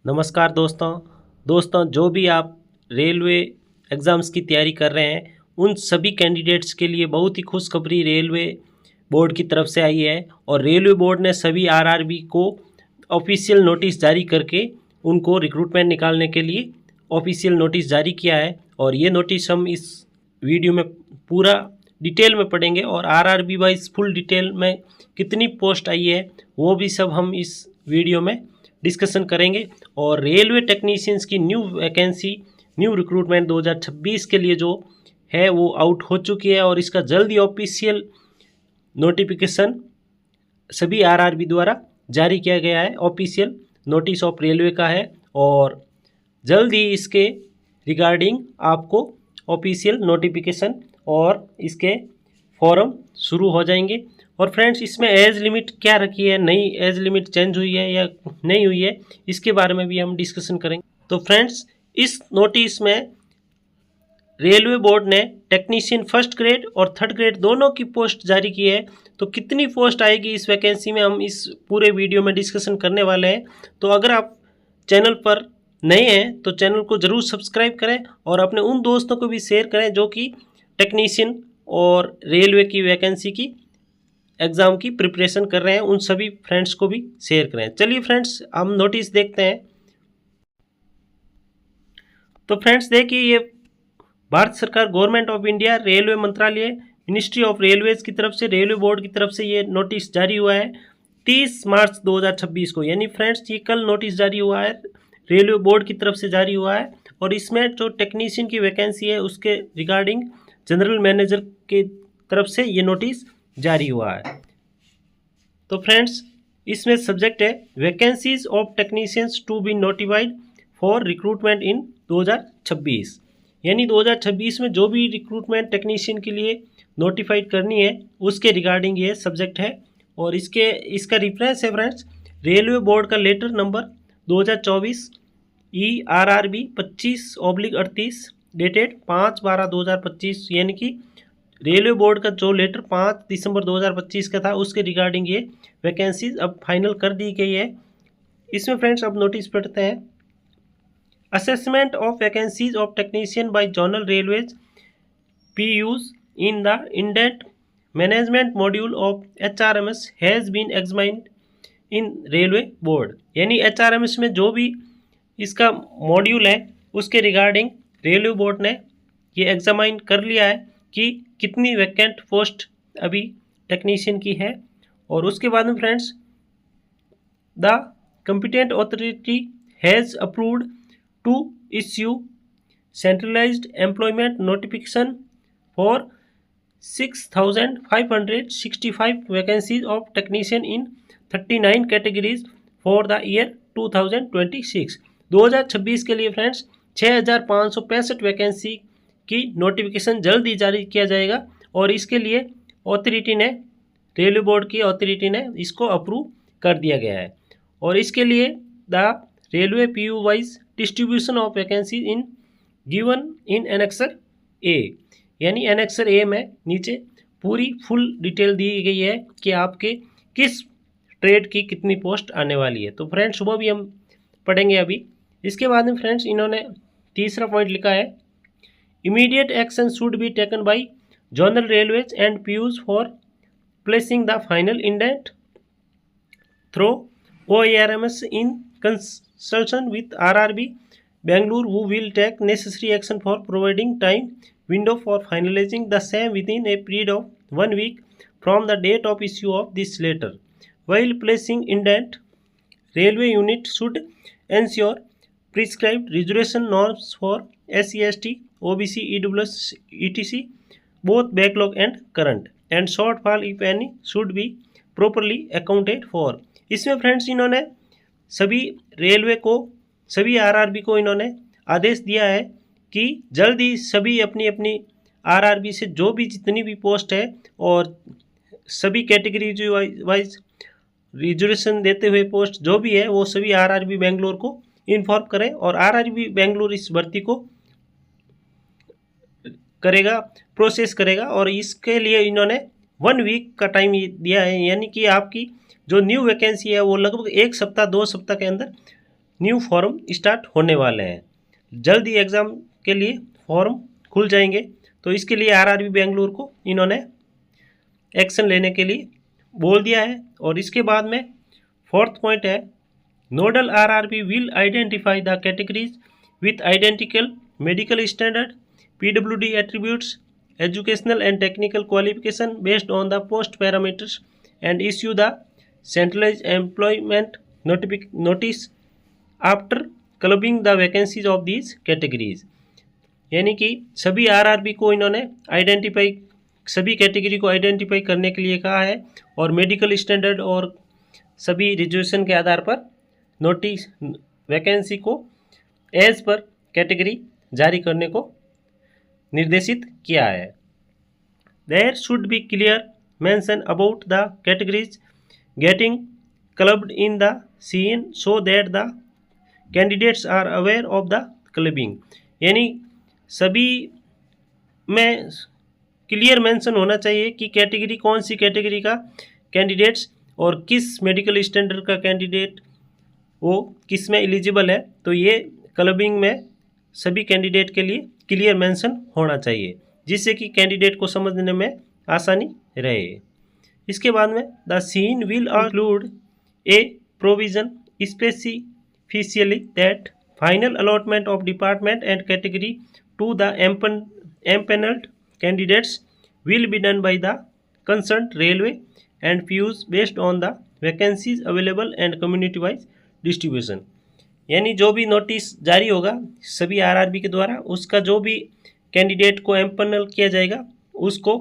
नमस्कार दोस्तों जो भी आप रेलवे एग्ज़ाम्स की तैयारी कर रहे हैं उन सभी कैंडिडेट्स के लिए बहुत ही खुशखबरी रेलवे बोर्ड की तरफ से आई है। और रेलवे बोर्ड ने सभी आरआरबी को ऑफिशियल नोटिस जारी करके उनको रिक्रूटमेंट निकालने के लिए ऑफिशियल नोटिस जारी किया है। और ये नोटिस हम इस वीडियो में पूरा डिटेल में पढ़ेंगे और आरआरबी वाइज फुल डिटेल में कितनी पोस्ट आई है वो भी सब हम इस वीडियो में डिस्कशन करेंगे। और रेलवे टेक्नीशियंस की न्यू वैकेंसी न्यू रिक्रूटमेंट 2026 के लिए जो है वो आउट हो चुकी है और इसका जल्दी ऑफिशियल नोटिफिकेशन सभी आरआरबी द्वारा जारी किया गया है। ऑफिशियल नोटिस ऑफ रेलवे का है और जल्द ही इसके रिगार्डिंग आपको ऑफिशियल नोटिफिकेशन और इसके फॉर्म शुरू हो जाएंगे। और फ्रेंड्स इसमें एज लिमिट क्या रखी है, नई एज लिमिट चेंज हुई है या नहीं हुई है, इसके बारे में भी हम डिस्कशन करेंगे। तो फ्रेंड्स इस नोटिस में रेलवे बोर्ड ने टेक्नीशियन फर्स्ट ग्रेड और थर्ड ग्रेड दोनों की पोस्ट जारी की है। तो कितनी पोस्ट आएगी इस वैकेंसी में हम इस पूरे वीडियो में डिस्कशन करने वाले हैं। तो अगर आप चैनल पर नए हैं तो चैनल को ज़रूर सब्सक्राइब करें और अपने उन दोस्तों को भी शेयर करें जो कि टेक्नीशियन और रेलवे की वैकेंसी की एग्ज़ाम की प्रिपरेशन कर रहे हैं, उन सभी फ्रेंड्स को भी शेयर करें। चलिए फ्रेंड्स हम नोटिस देखते हैं। तो फ्रेंड्स देखिए ये भारत सरकार गवर्नमेंट ऑफ इंडिया रेलवे मंत्रालय मिनिस्ट्री ऑफ रेलवेज की तरफ से रेलवे बोर्ड की तरफ से ये नोटिस जारी हुआ है 30 मार्च 2026 को। यानी फ्रेंड्स ये कल नोटिस जारी हुआ है, रेलवे बोर्ड की तरफ से जारी हुआ है। और इसमें जो टेक्नीशियन की वैकेंसी है उसके रिगार्डिंग जनरल मैनेजर के तरफ से ये नोटिस जारी हुआ है। तो फ्रेंड्स इसमें सब्जेक्ट है vacancies of technicians to be notified for recruitment in 2026। यानी 2026 में जो भी रिक्रूटमेंट टेक्नीशियन के लिए नोटिफाइड करनी है उसके रिगार्डिंग ये सब्जेक्ट है। और इसका रेफरेंस है फ्रेंड्स रेलवे बोर्ड का लेटर नंबर 2024 ERRB 25/38 डेटेड 5/12/2025। यानी कि रेलवे बोर्ड का जो लेटर 5 दिसंबर 2025 का था उसके रिगार्डिंग ये वैकेंसीज अब फाइनल कर दी गई है। इसमें फ्रेंड्स अब नोटिस पढ़ते हैं। Assessment of vacancies of technician by zonal railways PUs in the indent management module of HRMS has been examined in railway board. यानी HRMS में जो भी इसका मॉड्यूल है उसके रिगार्डिंग रेलवे बोर्ड ने ये एग्जामाइन कर लिया है कि कितनी वैकेंट पोस्ट अभी टेक्नीशियन की है। और उसके बाद में friends the competent authority has approved to issue centralised employment notification for 6565 vacancies of technician in 39 categories for the year 2026। 2026 के लिए फ्रेंड्स 6565 वैकेंसी की नोटिफिकेशन जल्द ही जारी किया जाएगा। और इसके लिए अथॉरिटी ने रेलवे बोर्ड की अथॉरिटी ने इसको अप्रूव कर दिया गया है। और इसके लिए the railway PU wise distribution of vacancy in given in annexure A। यानी एनेक्सर A में नीचे पूरी फुल डिटेल दी गई है कि आपके किस ट्रेड की कितनी पोस्ट आने वाली है। तो फ्रेंड्स वो भी हम पढ़ेंगे अभी। इसके बाद में फ्रेंड्स इन्होंने तीसरा पॉइंट लिखा है immediate action should be taken by zonal railways and PUs for placing the final indent through OERMS in consultation with RRB Bangalore who will take necessary action for providing time window for finalizing the same within a period of 1 week from the date of issue of this letter. While placing indent, railway unit should ensure prescribed reservation norms for SC, ST, OBC, EWS, etc. both backlog and current, and shortfall if any should be properly accounted for. इसमें friends इन्होंने सभी railway को सभी RRB को इन्होंने आदेश दिया है कि जल्द ही सभी अपनी अपनी आरआरबी से जो भी जितनी भी पोस्ट है और सभी कैटेगरी वाइज रिजर्वेशन देते हुए पोस्ट जो भी है वो सभी आरआरबी बेंगलोर को इन्फॉर्म करें। और आरआरबी बेंगलोर इस भर्ती को करेगा, प्रोसेस करेगा। और इसके लिए इन्होंने 1 वीक का टाइम दिया है। यानी कि आपकी जो न्यू वैकेंसी है वो लगभग 1 सप्ताह 2 सप्ताह के अंदर न्यू फॉर्म स्टार्ट होने वाले हैं। जल्द ही एग्ज़ाम के लिए फॉर्म खुल जाएंगे। तो इसके लिए आरआरबी बेंगलुरु को इन्होंने एक्शन लेने के लिए बोल दिया है। और इसके बाद में फोर्थ पॉइंट है, nodal RRB will identify the categories with identical medical standard, PWD attributes, educational and technical qualification based on the post parameters and issue the centralised employment notice after clubbing the vacancies of these categories. यानी कि सभी RRB को इन्होंने सभी category को identify करने के लिए कहा है और मेडिकल स्टैंडर्ड और सभी रिजर्वेशन के आधार पर नोटिस वैकेंसी को एज पर कैटेगरी जारी करने को निर्देशित किया है। There should be clear mention about the categories getting clubbed in the CN so that the candidates are aware of the clubbing. यानी सभी में क्लियर मेंशन होना चाहिए कि कैटेगरी कौन सी कैटेगरी का कैंडिडेट्स और किस मेडिकल स्टैंडर्ड का कैंडिडेट वो किस में एलिजिबल है। तो ये क्लबिंग में सभी कैंडिडेट के लिए क्लियर मेंशन होना चाहिए, जिससे कि कैंडिडेट को समझने में आसानी रहे। इसके बाद में the scene will include a provision specifically that final allotment of department and category to the empanelled candidates will be done by the concerned railway and PUs based on the vacancies available and community wise distribution। यानी जो भी notice जारी होगा सभी RRB के द्वारा, उसका जो भी कैंडिडेट को एम्पनल किया जाएगा उसको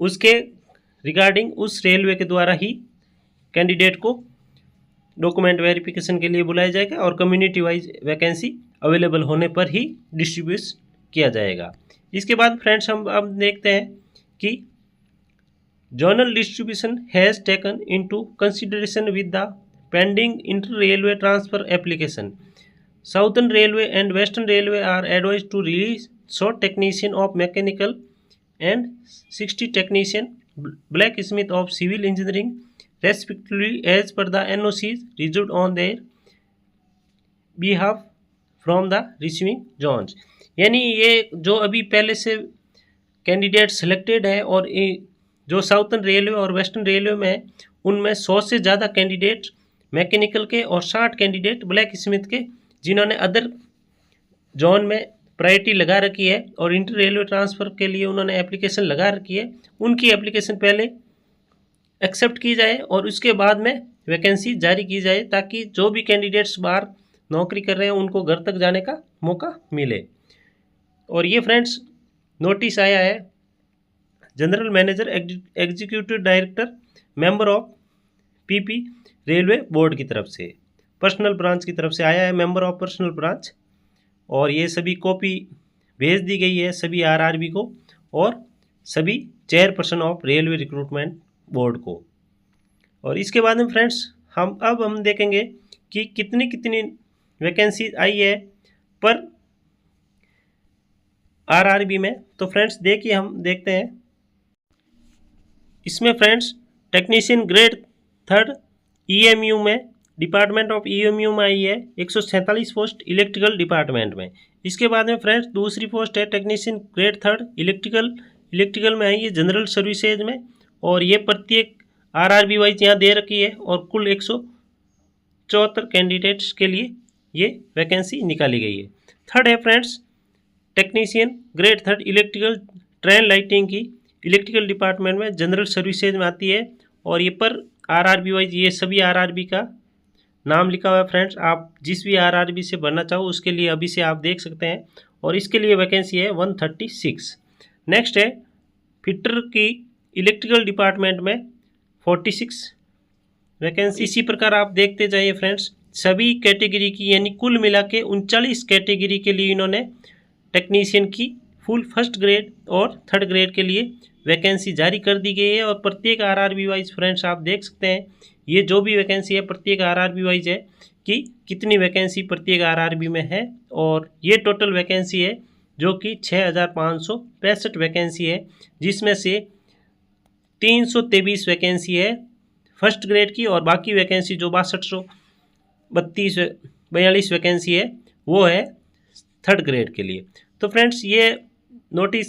उसके रिगार्डिंग उस रेलवे के द्वारा ही कैंडिडेट को डॉक्यूमेंट वेरिफिकेशन के लिए बुलाया जाएगा और कम्युनिटी वाइज वैकेंसी अवेलेबल होने पर ही डिस्ट्रीब्यूट किया जाएगा। इसके बाद फ्रेंड्स हम अब देखते हैं कि zonal distribution has taken into consideration with the pending inter railway transfer application. Southern Railway and Western Railway are advise to release short technician of mechanical and 60 technician blacksmith of civil engineering respectively as per the NOCs reserved on their behalf from the receiving zones. यानी ये जो अभी पहले से candidate selected है और जो southern railway और वेस्टर्न रेलवे में है उनमें 100 से ज़्यादा कैंडिडेट मैकेनिकल के और 60 कैंडिडेट ब्लैक स्मिथ के जिन्होंने अदर जोन में प्रायोरिटी लगा रखी है और इंटर रेलवे ट्रांसफ़र के लिए उन्होंने एप्लीकेशन लगा रखी है, उनकी एप्लीकेशन पहले एक्सेप्ट की जाए और उसके बाद में वैकेंसी जारी की जाए, ताकि जो भी कैंडिडेट्स बाहर नौकरी कर रहे हैं उनको घर तक जाने का मौका मिले। और ये फ्रेंड्स नोटिस आया है general manager executive director member of PP railway board की तरफ से, पर्सनल ब्रांच की तरफ से आया है, मेंबर ऑफ पर्सनल ब्रांच। और ये सभी कॉपी भेज दी गई है सभी आरआरबी को और सभी chairperson of railway recruitment board को। और इसके बाद में फ्रेंड्स हम देखेंगे कि कितनी कितनी वैकेंसी आई है पर आरआरबी में। तो फ्रेंड्स देखिए हम देखते हैं इसमें फ्रेंड्स टेक्नीशियन ग्रेड 3 ईएमयू में डिपार्टमेंट ऑफ ईएमयू में आई है 147 पोस्ट इलेक्ट्रिकल डिपार्टमेंट में। इसके बाद में फ्रेंड्स दूसरी पोस्ट है टेक्नीशियन ग्रेड 3 इलेक्ट्रिकल में आई है जनरल सर्विसेज में, और ये प्रत्येक आरआरबी वाइज यहाँ दे रखी है और कुल 174 कैंडिडेट्स के लिए ये वैकेंसी निकाली गई है। थर्ड है friends technician grade 3 electrical train lighting की इलेक्ट्रिकल डिपार्टमेंट में जनरल सर्विसेज में आती है, और ये पर आरआरबी वाइज ये सभी आरआरबी का नाम लिखा हुआ है फ्रेंड्स। आप जिस भी आरआरबी से भरना चाहो उसके लिए अभी से आप देख सकते हैं, और इसके लिए वैकेंसी है 136। नेक्स्ट है फिटर की इलेक्ट्रिकल डिपार्टमेंट में 46 वैकेंसी। इसी प्रकार आप देखते जाइए फ्रेंड्स सभी कैटेगरी की, यानी कुल मिला के 39 कैटेगरी के लिए इन्होंने टेक्नीशियन की फुल फर्स्ट ग्रेड और थर्ड ग्रेड के लिए वैकेंसी जारी कर दी गई है। और प्रत्येक आरआरबी वाइज फ्रेंड्स आप देख सकते हैं ये जो भी वैकेंसी है प्रत्येक आरआरबी वाइज है कि कितनी वैकेंसी प्रत्येक आरआरबी में है, और ये टोटल वैकेंसी है जो कि 6565 वैकेंसी है, जिसमें से 323 वैकेंसी है फर्स्ट ग्रेड की, और बाकी वैकेंसी जो 6200 42 वैकेंसी है वो है 3rd ग्रेड के लिए। तो फ्रेंड्स ये नोटिस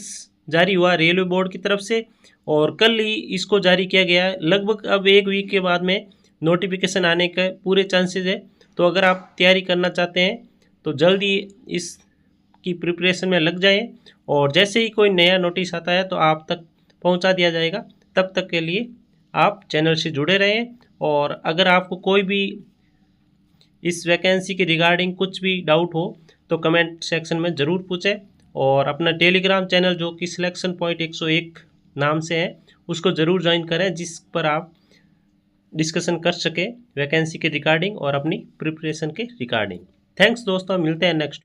जारी हुआ रेलवे बोर्ड की तरफ से और कल ही इसको जारी किया गया है। लगभग अब 1 वीक के बाद में नोटिफिकेशन आने के पूरे चांसेस है। तो अगर आप तैयारी करना चाहते हैं तो जल्दी इसकी प्रिपरेशन में लग जाएं और जैसे ही कोई नया नोटिस आता है तो आप तक पहुंचा दिया जाएगा। तब तक के लिए आप चैनल से जुड़े रहें और अगर आपको कोई भी इस वैकेंसी के रिगार्डिंग कुछ भी डाउट हो तो कमेंट सेक्शन में ज़रूर पूछें और अपना टेलीग्राम चैनल जो कि सिलेक्शन पॉइंट 101 नाम से है उसको ज़रूर ज्वाइन करें, जिस पर आप डिस्कशन कर सकें वैकेंसी के रिगार्डिंग और अपनी प्रिपरेशन के रिगार्डिंग। थैंक्स दोस्तों, मिलते हैं नेक्स्ट।